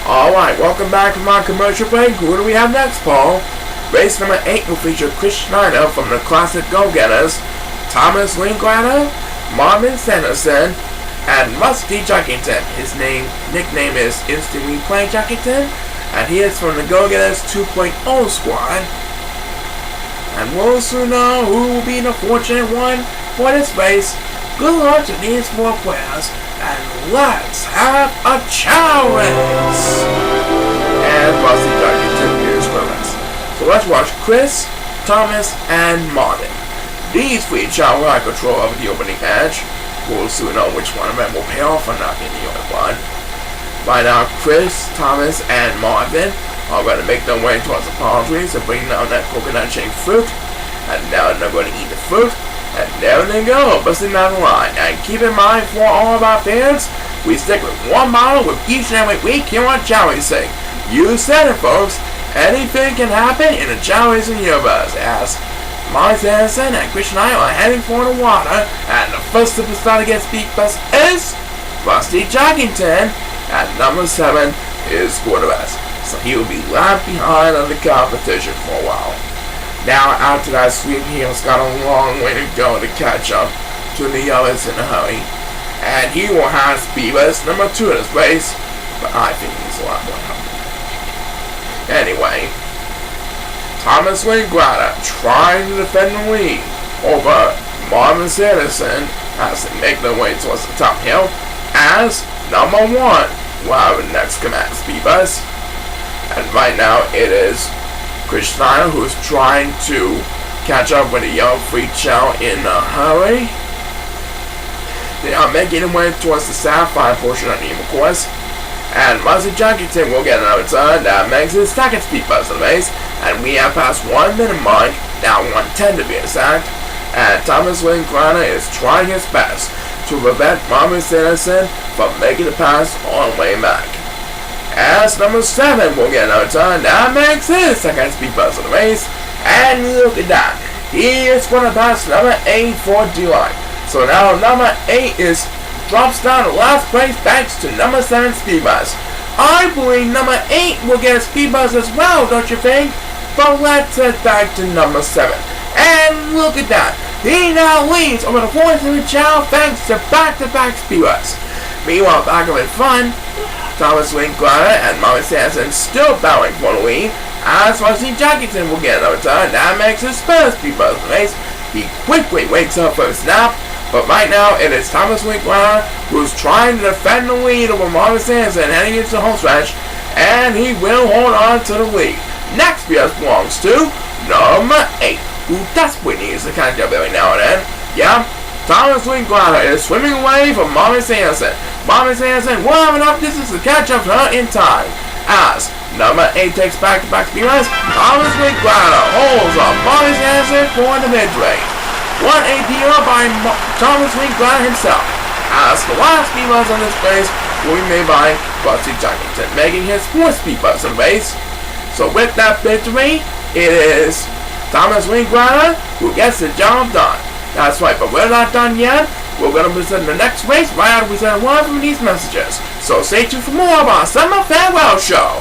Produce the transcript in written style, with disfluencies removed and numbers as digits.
Alright, welcome back from our commercial break. Who do we have next, Paul? Race number 8 will feature Chris Schneider from the classic Go-Getters, Thomas Linklatter, Marvin Sanderson, and Rusty Juckington. His nickname is Instant Replay Juckington, and he is from the Go-Getters 2.0 squad. And we'll soon know who will be the fortunate one for this race. Good luck to these 4 players, and let's have a Chao race! And Rusty Juckington is with us. So let's watch Chris, Thomas, and Marvin. These 3 Chao will have control over the opening edge. We'll soon know which one of them will pay off for not being the only one. By now, Chris, Thomas, and Marvin are going to make their way towards the palm trees and bring down that coconut-shaped fruit. And now they're going to eat the fruit. And there they go, busting down the line. And keep in mind, for all of our fans, we stick with 1 bottle with each and every week here on Chao Racing. You said it, folks. Anything can happen in the Chao Racing universe, as Marvin Sanderson and Chris Schneider are heading for the water, and the first superstar to get speed bus is Rusty Juckington, and number 7 is Quarterbass. So he will be left behind on the competition for a while. Now, after that sweep, he has got a long way to go to catch up to the others in a hurry, and he will have speed bus number 2 in this race, but I think he's a lot more helpful. Anyway, Thomas Linklatter trying to defend the lead over Marvin Sanderson as they make their way towards the top hill, as number 1 will have the next command speed bus. And right now it is Chris Schneider who is trying to catch up with the young free Chao in a hurry. They are making their way towards the sapphire portion of the Emo course. And Rusty Juckington will get another turn that makes his second speed bus of the race. And we have passed 1 minute mark, now 1:10 to be exact. And Thomas Linklatter is trying his best to prevent Marvin Sanderson from making the pass on the way back. As number 7 will get another turn that makes his second speed bus of the race. And look at that, he is going to pass number 8 for D-Line. So now number 8 drops down to last place thanks to number 7 speed bus. I believe number 8 will get a speed bus as well, don't you think? But let's head back to number 7. And look at that, he now leads over the 4th Chao thanks to back-to-back speed bus. Meanwhile, back up in front, Thomas Linklatter and Marvin Sanderson still battling for the lead, as Rusty Juckington will get another turn that makes his first speed bus of the race. He quickly wakes up for a snap. But right now, it is Thomas Linklatter who's trying to defend the lead over Marvin Sanderson heading into the home stretch, and he will hold on to the lead. Next BS belongs to number 8, who desperately needs to catch up every now and then. Yeah, Thomas Linklatter is swimming away from Marvin Sanderson. Marvin Sanderson will have enough distance to catch up to her in time. As number 8 takes back-to-back speed runs, Thomas Linklatter holds up Marvin Sanderson for the mid-race. 1 APR by Thomas Linklatter himself, as the last speed bus on this race will be made by Rusty Juckington, making his 4th speed bus on the race. So with that victory, it is Thomas Linklatter who gets the job done. That's right, but we're not done yet. We're going to present the next race right after we send one from these messages. So stay tuned for more of our summer farewell show.